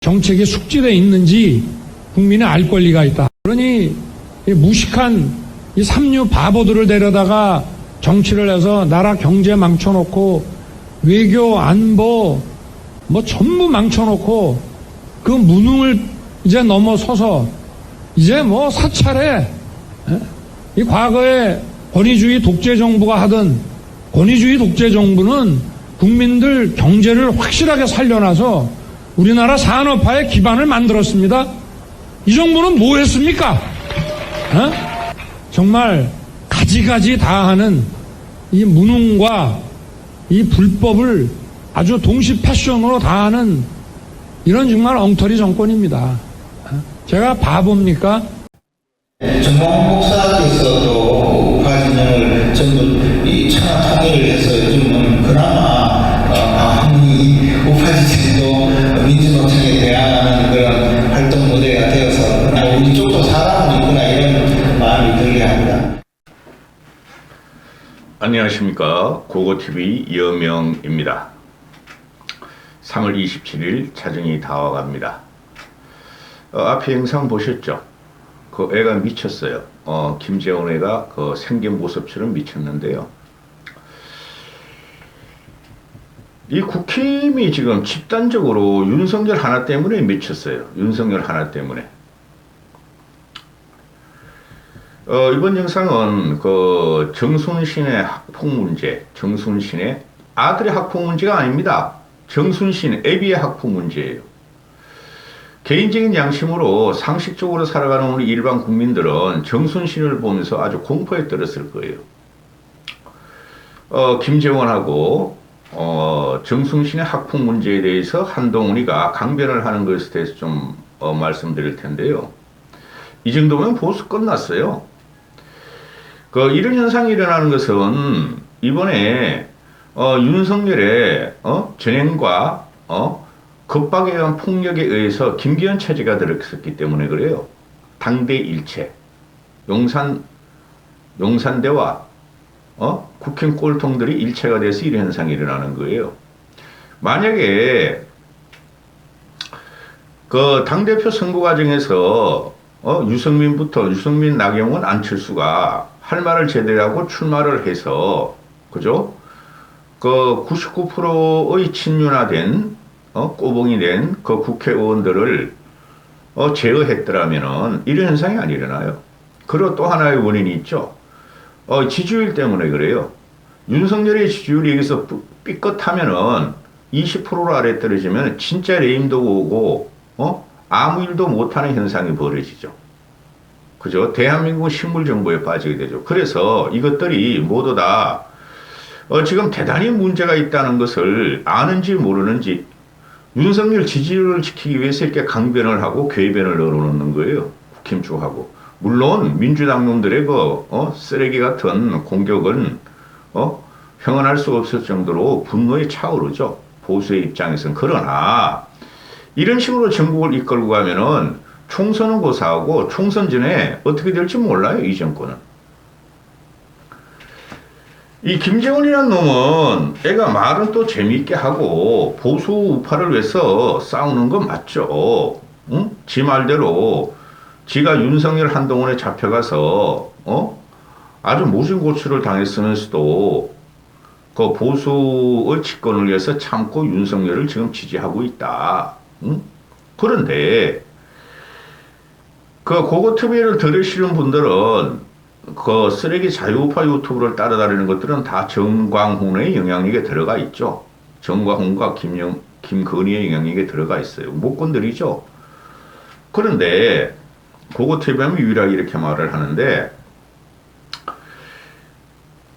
정책이 숙지되어 있는지 국민이 알 권리가 있다. 그러니 이 무식한 이 삼류 바보들을 데려다가 정치를 해서 나라 경제 망쳐놓고 외교 안보 뭐 전부 망쳐놓고 그 무능을 이제 넘어서서 이제 뭐 사찰에 이 과거에 권위주의 독재 정부가 하던 권위주의 독재 정부는 국민들 경제를 확실하게 살려놔서 우리나라 산업화의 기반을 만들었습니다. 이 정부는 뭐 했습니까? 정말 가지가지 다 하는 이 무능과 이 불법을 아주 동시 패션으로 다 하는 이런 정말 엉터리 정권입니다. 제가 바보입니까? 정광훈 목사께서도 우파 진영을 전부 이 천하 통일을 해서 요즘은 그나마 이 우파 진영도 민주노총에 대항하는 그런 활동 무대가 되어서 우리 쪽도 사람은 있구나 이런 마음이 들게 합니다. 안녕하십니까. 고고TV 이여명입니다. 3월 27일 자정이 다가갑니다. 앞에 영상 보셨죠? 그 애가 미쳤어요. 김재원 애가 그 생긴 모습처럼 미쳤는데요. 이 국힘이 지금 집단적으로 윤석열 하나 때문에 미쳤어요. 윤석열 하나 때문에. 이번 영상은 그 정순신의 학폭 문제, 정순신의 아들의 학폭 문제가 아닙니다. 정순신 애비의 학폭 문제예요. 개인적인 양심으로 상식적으로 살아가는 우리 일반 국민들은 정순신을 보면서 아주 공포에 떨었을 거예요. 김재원하고 정순신의 학폭 문제에 대해서 한동훈이가 강변을 하는 것에 대해서 좀 말씀드릴 텐데요. 이 정도면 보수 끝났어요. 이런 현상이 일어나는 것은 이번에 윤석열의 전행과 겁박에 의한 폭력에 의해서 김기현 체제가 들어섰기 때문에 그래요. 당대 일체, 용산대와 국힘 꼴통들이 일체가 돼서 이런 현상이 일어나는 거예요. 만약에 그 당대표 선거 과정에서 유승민, 나경원, 안철수가 할 말을 제대로 하고 출마를 해서, 그죠? 그 99%의 친윤화된, 꼬봉이 된 그 국회의원들을, 제어했더라면은 이런 현상이 안 일어나요. 그리고 또 하나의 원인이 있죠. 지지율 때문에 그래요. 윤석열의 지지율이 여기서 삐끗하면은 20% 아래 떨어지면 진짜 레임도 오고, 아무 일도 못하는 현상이 벌어지죠. 그죠? 대한민국 식물정보에 빠지게 되죠. 그래서 이것들이 모두 다 지금 대단히 문제가 있다는 것을 아는지 모르는지 윤석열 지지율을 지키기 위해서 이렇게 강변을 하고 궤변을 넣어놓는 거예요. 국힘 쪽하고. 물론 민주당 놈들의 쓰레기 같은 공격은 형언할 수 없을 정도로 분노에 차오르죠. 보수의 입장에서는. 그러나 이런 식으로 전국을 이끌고 가면은 총선은 고사하고 총선 전에 어떻게 될지 몰라요. 이 정권은. 이 김재원이라는 놈은 애가 말은 또 재미있게 하고 보수 우파를 위해서 싸우는 건 맞죠. 응? 지 말대로 지가 윤석열 한동훈에 잡혀가서 아주 모진 고초를 당했으면서도 그 보수의 집권을 위해서 참고 윤석열을 지금 지지하고 있다. 응? 그런데 그 고고TV를 들으시는 분들은 그 쓰레기 자유우파 유튜브를 따라다니는 것들은 다 정광훈의 영향력에 들어가 있죠. 정광훈과 김건희의 영향력에 들어가 있어요. 못 건드리죠. 그런데 고고TV는 유일하게 이렇게 말을 하는데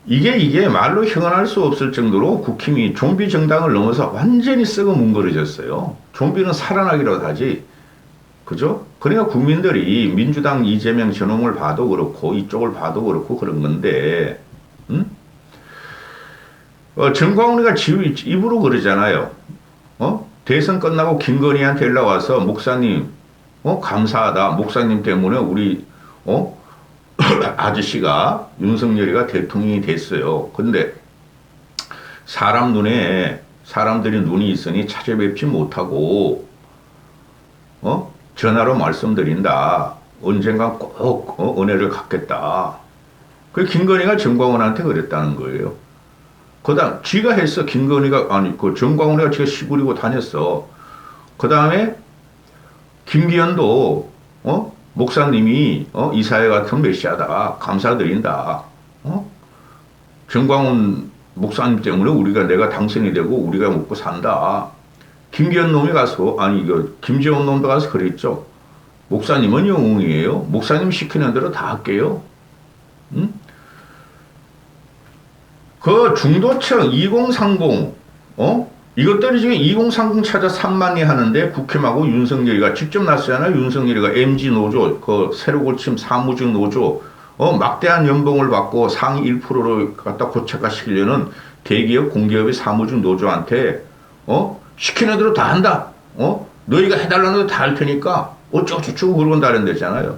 이게 말로 형언할 수 없을 정도로 국힘이 좀비 정당을 넘어서 완전히 썩어 뭉그러졌어요. 좀비는 살아나기라도 하지. 그죠? 그러니까 국민들이 민주당 이재명 저놈을 봐도 그렇고 이쪽을 봐도 그렇고 그런 건데 정광훈이가 입으로 그러잖아요. 대선 끝나고 김건희한테 연락 와서 목사님 감사하다. 목사님 때문에 우리 아저씨가 윤석열이가 대통령이 됐어요. 근데 사람들이 눈이 있으니 찾아뵙지 못하고 전화로 말씀드린다. 언젠가 꼭 은혜를 갚겠다. 그 김건희가 정광훈한테 그랬다는 거예요. 그다음 지가 했어. 김건희가 아니 그 정광훈이가 지가 시부리고 다녔어. 그다음에 김기현도 목사님이 이사회 같은 메시아다. 감사드린다. 정광훈 목사님 때문에 내가 당선이 되고 우리가 먹고 산다. 김기현 놈이 가서 아니 김재원 놈도 가서 그랬죠. 목사님은 영웅이에요. 목사님 시키는 대로 다 할게요. 응? 그 중도층 2030 이것들이 지금 2030 찾아 3만이 하는데 국힘하고 윤석열이가 직접 났잖아요. 윤석열이가 MG 노조 그 새로 고침 사무직 노조 막대한 연봉을 받고 상위 1%를 갖다 고착화시키려는 대기업 공기업의 사무직 노조한테 시키는 대로 다 한다. 너희가 해달라는 대로 다 할 테니까 어쩌고저쩌고 그러고 데잖아요.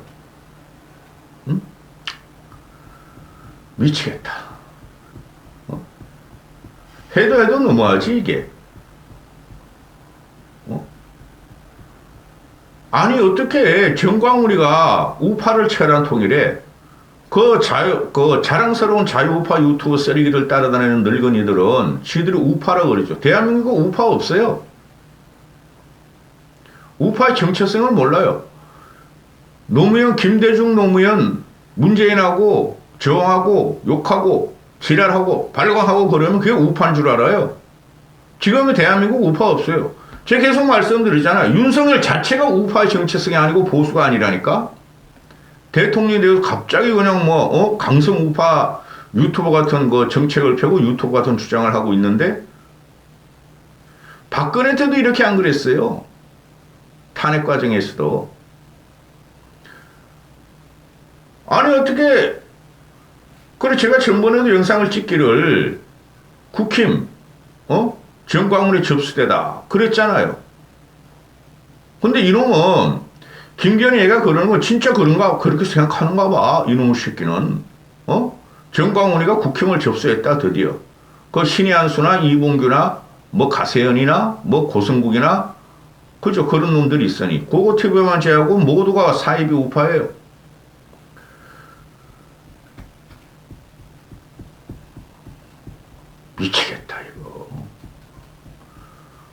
응? 미치겠다. 해도 너무하지 이게. 아니 어떻게 정광훈이가 우파를 체란 통일에 그 자랑스러운 자유우파 유튜브 쓰레기들 따라다니는 늙은이들은 지들이 우파라고 그러죠. 대한민국 우파 없어요. 우파의 정체성을 몰라요. 노무현, 김대중 노무현 문재인하고 저항하고 욕하고 지랄하고 발광하고 그러면 그게 우파인 줄 알아요. 지금의 대한민국 우파 없어요. 제가 계속 말씀드리잖아요. 윤석열 자체가 우파의 정체성이 아니고 보수가 아니라니까. 대통령이 되어서 갑자기 그냥 강성 우파 유튜버 같은 그 정책을 펴고 유튜버 같은 주장을 하고 있는데 박근혜 때도 이렇게 안 그랬어요. 탄핵 과정에서도. 아니 어떻게 그래 제가 전번에도 영상을 찍기를 국힘 정광훈이 접수되다 그랬잖아요. 근데 이놈은 김기현이 얘가 그러는 거 진짜 그런가 그렇게 생각하는가 봐. 이놈의 새끼는 정광훈이가 국힘을 접수했다 드디어. 그 신의한수나 이봉규나 가세현이나 고성국이나 그죠 그런 놈들이 있으니 그거 TV만 제하고 모두가 사이비 우파예요. 미치겠다 이거.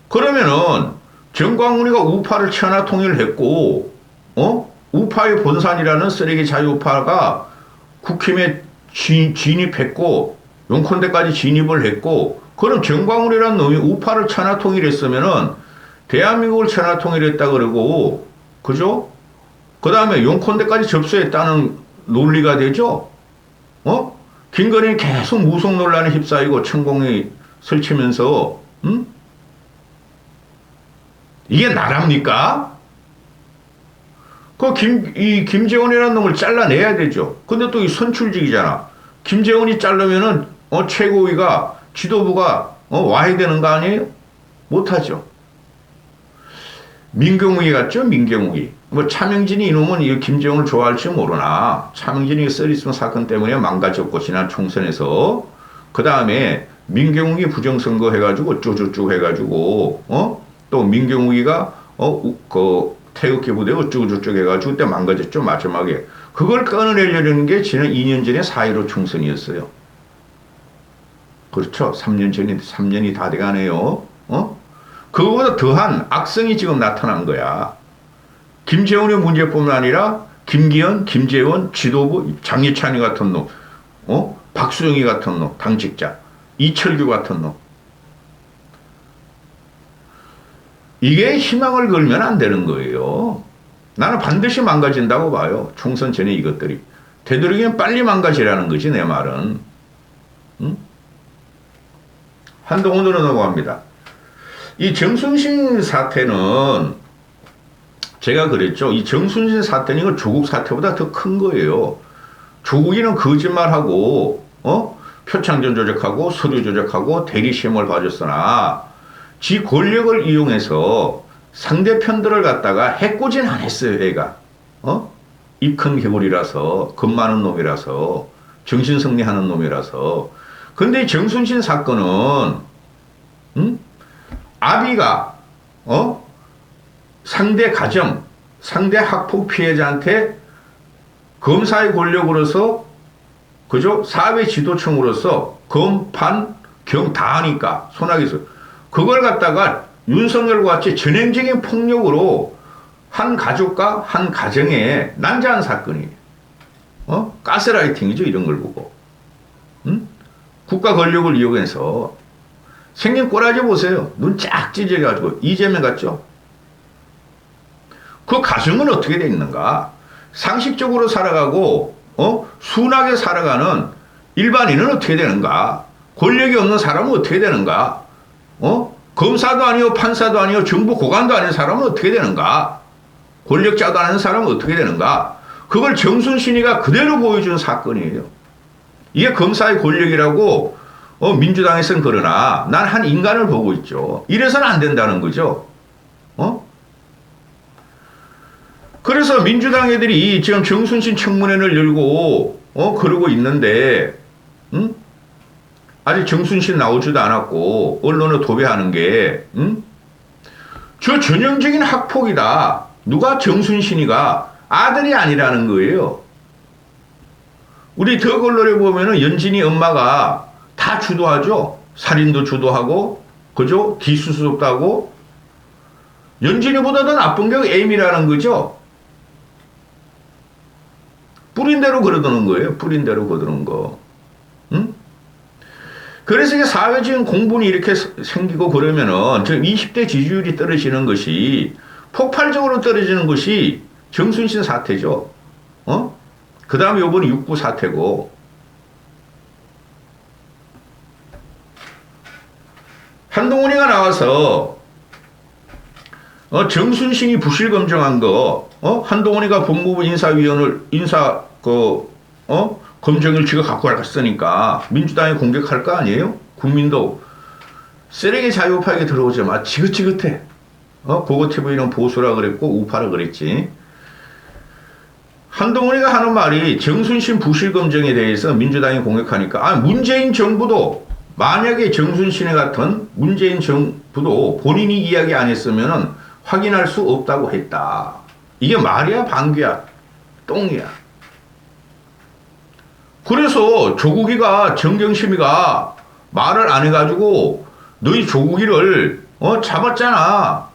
그러면은 정광훈이가 우파를 천하 통일했고 우파의 본산이라는 쓰레기 자유우파가 국힘에 진입했고 용컨대까지 진입을 했고 그럼 정광훈이라는 놈이 우파를 천하 통일했으면은 대한민국을 천하 통일했다 그러고 그죠? 그 다음에 용컨대까지 접수했다는 논리가 되죠? 김건희는 계속 무속 논란에 휩싸이고 천공이 설치면서 이게 나랍니까? 김재원이라는 놈을 잘라내야 되죠. 근데 또 이 선출직이잖아. 김재원이 자르면은 최고위가 지도부가 와야 되는 거 아니에요? 못하죠. 민경욱이 같죠? 민경욱이. 차명진이 이놈은 이 김재원을 좋아할지 모르나 차명진이 쓰리스모 사건 때문에 망가졌고 지난 총선에서 그 다음에 민경욱이 부정선거 해가지고 쪼쪼쪼 해가지고 또 민경욱이가 태극기 부대 어쩌고저쩌고 해가지고 그때 망가졌죠. 마지막에 그걸 끊어내려는 게 지난 2년 전에 4.15 총선이었어요. 그렇죠. 3년이 다 돼가네요. 그거보다 더한 악성이 지금 나타난 거야. 김재원의 문제뿐만 아니라 김기현, 김재원, 지도부, 장예찬이 같은 놈, 박수영이 같은 놈, 당직자, 이철규 같은 놈. 이게 희망을 걸면 안 되는 거예요. 나는 반드시 망가진다고 봐요. 총선 전에 이것들이. 되도록이면 빨리 망가지라는 거지 내 말은. 응? 한동훈으로 넘어갑니다. 이 정순신 사태는 제가 그랬죠. 이 정순신 사태는 이거 조국 사태보다 더 큰 거예요. 조국이는 거짓말하고 표창전 조작하고 서류 조작하고 대리 시험을 봐줬으나 지 권력을 이용해서 상대편들을 갖다가 해코지는 안 했어요. 얘가 입 큰 개구리라서 겁 많은 놈이라서 정신승리하는 놈이라서. 근데 이 정순신 사건은 아비가 상대 가정 상대 학폭 피해자한테 검사의 권력으로서 그죠? 사회 지도층으로서 검, 판, 경 다 하니까 손아귀에서 그걸 갖다가 윤석열과 같이 전형적인 폭력으로 한 가족과 한 가정에 난자한 사건이에요. 가스라이팅이죠. 이런 걸 보고. 응? 국가 권력을 이용해서 생긴 꼬라지 보세요. 눈 쫙 찢어가지고 이재명 같죠? 그 가정은 어떻게 돼 있는가? 상식적으로 살아가고 순하게 살아가는 일반인은 어떻게 되는가? 권력이 없는 사람은 어떻게 되는가? 검사도 아니요 판사도 아니요 정부 고관도 아닌 사람은 어떻게 되는가? 권력자도 아닌 사람은 어떻게 되는가? 그걸 정순신이가 그대로 보여준 사건이에요. 이게 검사의 권력이라고 민주당에서는 그러나 난 한 인간을 보고 있죠. 이래서는 안 된다는 거죠. 그래서 민주당 애들이 지금 정순신 청문회를 열고 그러고 있는데 아직 정순신 나오지도 않았고 언론을 도배하는 게 저 전형적인 학폭이다. 누가 정순신이가 아들이 아니라는 거예요. 우리 더 언론에 보면은 연진이 엄마가 다 주도하죠. 살인도 주도하고 그죠? 기수습도 하고 연진이보다 더 나쁜 게 M이라는 거죠. 뿌린 대로 거두는 거예요. 뿌린 대로 거두는 거. 응? 그래서 이게 사회적인 공분이 이렇게 생기고 그러면은 지금 20대 지지율이 떨어지는 것이 폭발적으로 떨어지는 것이 정순신 사태죠. 그 다음에 요번에 6구 사태고. 한동훈이가 나와서 정순신이 부실 검증한 거, 한동훈이가 법무부 인사위원을 검증을 지가 갖고 갔으니까 민주당이 공격할 거 아니에요? 국민도 쓰레기 자유파에게 들어오자마자 지긋지긋해. 고고TV는 보수라 그랬고 우파라 그랬지. 한동훈이가 하는 말이 정순신 부실 검증에 대해서 민주당이 공격하니까 문재인 정부도 만약에 정순신 같은 문재인 정부도 본인이 이야기 안 했으면 확인할 수 없다고 했다. 이게 말이야 방귀야 똥이야. 그래서 조국이가 정경심이가 말을 안 해가지고 너희 조국이를 잡았잖아.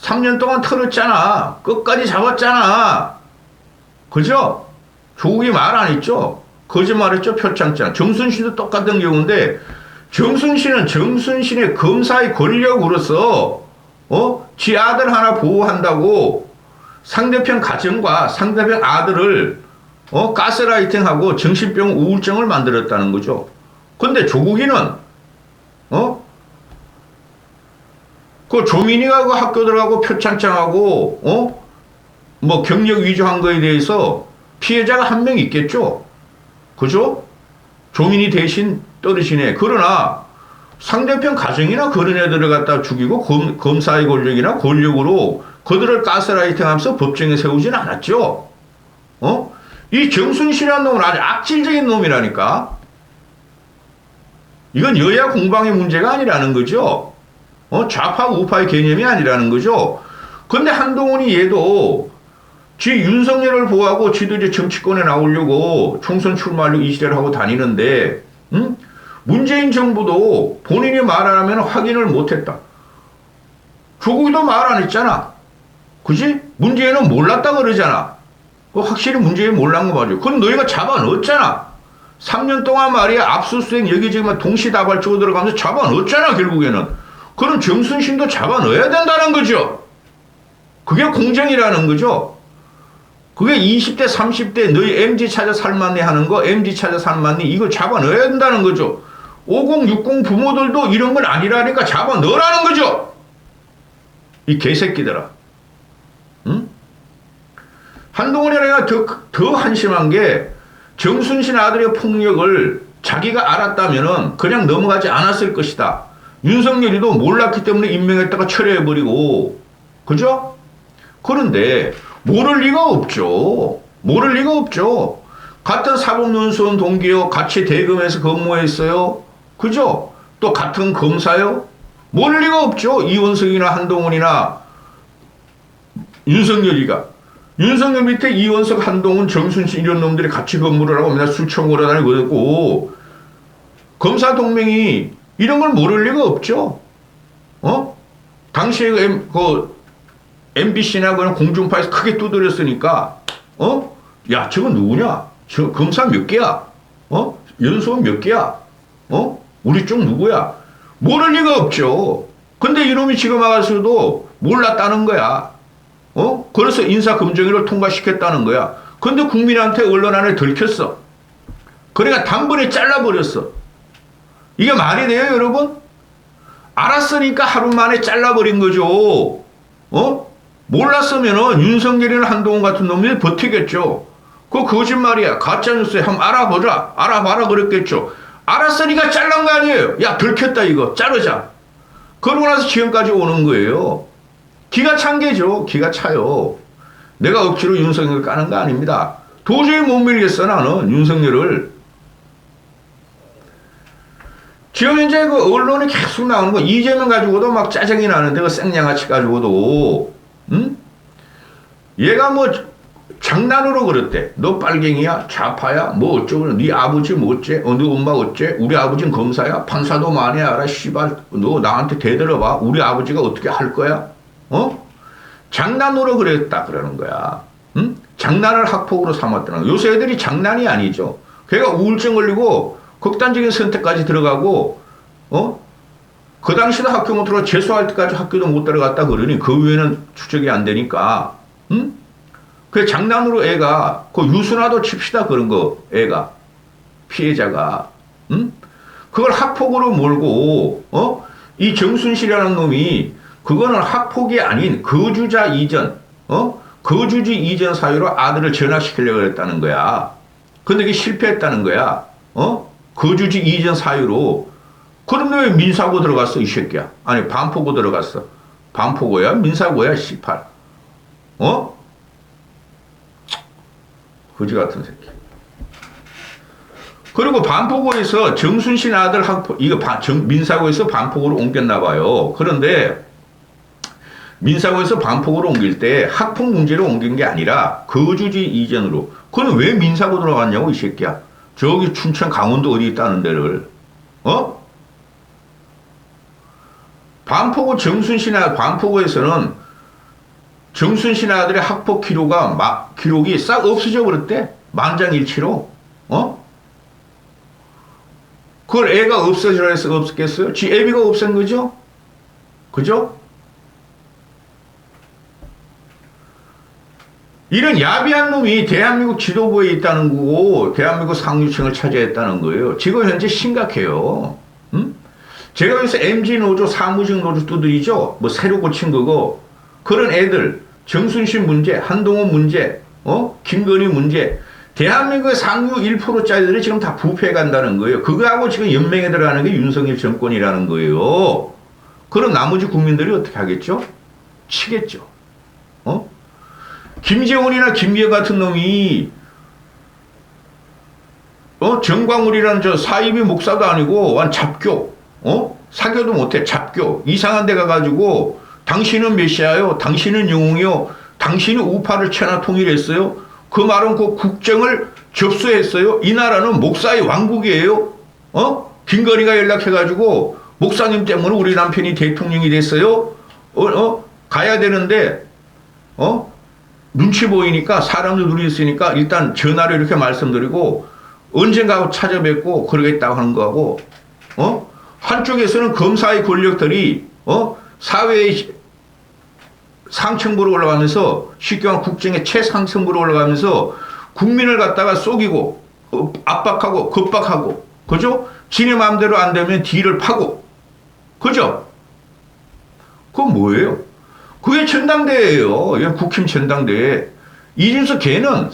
3년 동안 털었잖아. 끝까지 잡았잖아. 그죠? 조국이 말 안 했죠? 거짓말했죠? 표창장. 정순신도 똑같은 경우인데 정순신은 정순신의 검사의 권력으로서 지 아들 하나 보호한다고 상대편 가정과 상대편 아들을 가스라이팅하고 정신병 우울증을 만들었다는 거죠. 근데 조국이는 그 조민이가 그 학교 들어가고 표창장하고 뭐 경력 위조한 거에 대해서 피해자가 한 명 있겠죠. 그죠? 조민이 대신 떨어지네. 그러나 상대편 가정이나 그런 애들을 갖다 죽이고 검사의 권력이나 권력으로 그들을 가스라이팅 하면서 법정에 세우진 않았죠. 이 정순신이라는 놈은 아주 악질적인 놈이라니까. 이건 여야 공방의 문제가 아니라는 거죠. 좌파 우파의 개념이 아니라는 거죠. 근데 한동훈이 얘도 지 윤석열을 보호하고 지도 이제 정치권에 나오려고 총선 출마하려고 이 시대를 하고 다니는데 문재인 정부도 본인이 말 안 하면 확인을 못했다. 조국이도 말 안 했잖아. 그지? 문재인은 몰랐다 그러잖아. 확실히 문재인 몰란 거 맞아요. 그럼 너희가 잡아넣었잖아. 3년 동안 말이야 압수수색 여기저기 동시다발적으로 들어가면서 잡아넣었잖아 결국에는. 그럼 정순신도 잡아넣어야 된다는 거죠. 그게 공정이라는 거죠. 그게 20대 30대 너희 MZ 찾아 살만니 하는 거 MZ 찾아 살만니 이거 잡아넣어야 된다는 거죠. 50, 60 부모들도 이런 건 아니라니까 잡아넣으라는 거죠. 이 개새끼들아. 응? 한동훈이가 더 한심한 게 정순신 아들의 폭력을 자기가 알았다면은 그냥 넘어가지 않았을 것이다. 윤석열이도 몰랐기 때문에 임명했다가 철회해버리고. 그죠? 그런데 모를 리가 없죠. 모를 리가 없죠. 같은 사법연수원 동기요. 같이 대검에서 근무했어요. 그죠? 또 같은 검사요. 모를 리가 없죠. 이원석이나 한동훈이나 윤석열이가. 윤석열 밑에 이원석, 한동훈, 정순신 이런 놈들이 같이 근무를 하고 맨날 술 처먹으러 다니고 검사 동맹이 이런 걸 모를 리가 없죠. 당시에 MBC나 그런 공중파에서 크게 두드렸으니까 야 저건 누구냐? 저 검사 몇 개야? 연수원 몇 개야? 우리 쪽 누구야? 모를 리가 없죠. 근데 이놈이 지금 와가지고도 몰랐다는 거야. 그래서 인사검증위를 통과시켰다는 거야. 근데 국민한테 언론 안에 들켰어. 그러니까 단번에 잘라버렸어. 이게 말이 돼요, 여러분? 알았으니까 하루 만에 잘라버린 거죠. 몰랐으면은 윤석열이나 한동훈 같은 놈들이 버티겠죠. 그거 거짓말이야. 가짜뉴스에 한번 알아보자. 알아봐라 그랬겠죠. 알았으니까 잘란 거 아니에요. 야, 들켰다 이거. 자르자. 그러고 나서 지금까지 오는 거예요. 기가 찬 게죠. 기가 차요. 내가 억지로 윤석열을 까는 거 아닙니다. 도저히 못 밀겠어 나는 윤석열을. 지금 현재 그 언론에 계속 나오는 거 이재명 가지고도 막 짜증이 나는데 그 생양아치 가지고도 얘가 뭐 장난으로 그랬대. 너 빨갱이야? 좌파야? 뭐 어쩌고 네 아버지 뭐 어째? 너 엄마 어째? 우리 아버지는 검사야? 판사도 많이 알아. 씨발 너 나한테 대들어봐. 우리 아버지가 어떻게 할 거야? 장난으로 그랬다 그러는 거야. 장난을 학폭으로 삼았다는 거야. 요새 애들이 장난이 아니죠. 걔가 우울증 걸리고 극단적인 선택까지 들어가고 그 당시도 학교 못 들어가 재수할 때까지 학교도 못 들어갔다 그러니 그 위에는 추적이 안 되니까 그 장난으로 애가 그 유순화도 칩시다 그런 거 애가 피해자가 그걸 학폭으로 몰고 이 정순실이라는 놈이 그거는 학폭이 아닌 거주자 이전 거주지 이전 사유로 아들을 전학시키려고 했다는 거야. 근데 그게 실패했다는 거야. 거주지 이전 사유로. 그럼 왜 민사고 들어갔어 이 새끼야. 아니 반포고 들어갔어. 반포고야 민사고야 18. 거지 같은 새끼. 그리고 반포고에서 정순신 아들 이거 민사고에서 반포고로 옮겼나 봐요. 그런데 민사고에서 반포고로 옮길 때 학폭 문제로 옮긴 게 아니라 거주지 이전으로. 그럼 왜 민사고 들어갔냐고 이 새끼야. 저기 춘천 강원도 어디 있다는 데를 반포고 반포고에서는 정순신 아들의 학폭 기록이 싹 없어져 버렸대. 만장일치로. 그걸 애가 없어지라 해서 없었겠어요? 지 애비가 없앤 거죠? 그죠? 이런 야비한 놈이 대한민국 지도부에 있다는 거고 대한민국 상류층을 차지했다는 거예요. 지금 현재 심각해요. 제가 여기서 MG노조, 사무직 노조 두드리죠. 뭐 새로 고친 거고 그런 애들 정순신 문제, 한동훈 문제, 김건희 문제 대한민국의 상류 1%짜리들이 지금 다 부패해 간다는 거예요. 그거하고 지금 연맹에 들어가는 게 윤석열 정권이라는 거예요. 그럼 나머지 국민들이 어떻게 하겠죠? 치겠죠. 김재원이나 김기현 같은 놈이 정광훈이라는 저 사이비 목사도 아니고 완 잡교 사교도 못해 잡교 이상한 데 가가지고 당신은 메시아요 당신은 영웅이요 당신이 우파를 천하 통일했어요 그 말은 그 국정을 접수했어요 이 나라는 목사의 왕국이에요 김건희가 연락해가지고 목사님 때문에 우리 남편이 대통령이 됐어요 가야 되는데 눈치 보이니까 사람들 눈이 있으니까 일단 전화로 이렇게 말씀드리고 언젠가 찾아뵙고 그러겠다고 하는 거하고 한쪽에서는 검사의 권력들이 사회의 상층부로 올라가면서 쉽게 말하면 국정의 최상층부로 올라가면서 국민을 갖다가 속이고 압박하고 겁박하고 그죠? 지네 마음대로 안 되면 뒤를 파고 그죠? 그건 뭐예요? 그게 전당대회예요. 국힘 전당대회. 이준석 걔는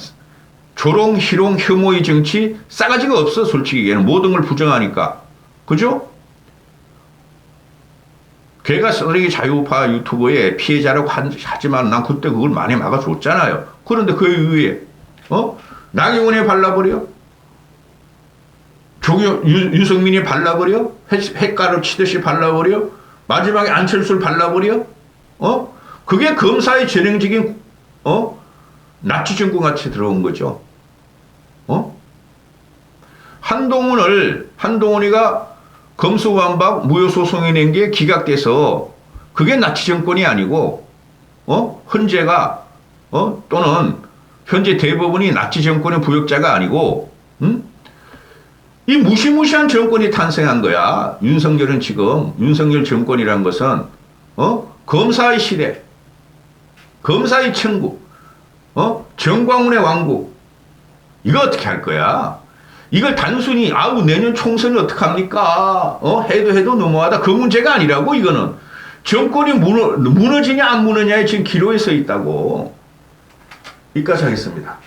조롱, 희롱, 혐오의 정치 싸가지가 없어 솔직히 걔는 모든 걸 부정하니까. 그죠? 걔가 쓰레기 자유우파 유튜버의 피해자라고 하지만 난 그때 그걸 많이 막아줬잖아요. 그런데 그 이후에 나경원이 발라버려? 유승민이 발라버려? 핵가루 치듯이 발라버려? 마지막에 안철수를 발라버려? 그게 검사의 전형적인 나치 정권 같이 들어온 거죠. 한동훈이가 검수완박 무효소송에 낸 게 기각돼서 그게 나치 정권이 아니고, 헌재가, 또는 현재 대법원이 나치 정권의 부역자가 아니고, 이 무시무시한 정권이 탄생한 거야. 윤석열 정권이란 것은, 검사의 시대, 검사의 천국, 정광훈의 왕국, 이거 어떻게 할 거야? 이걸 단순히, 내년 총선이 어떡합니까? 해도 너무하다. 그 문제가 아니라고, 이거는. 정권이 무너지냐, 안 무너지냐에 지금 기로에 서 있다고. 여기까지 하겠습니다.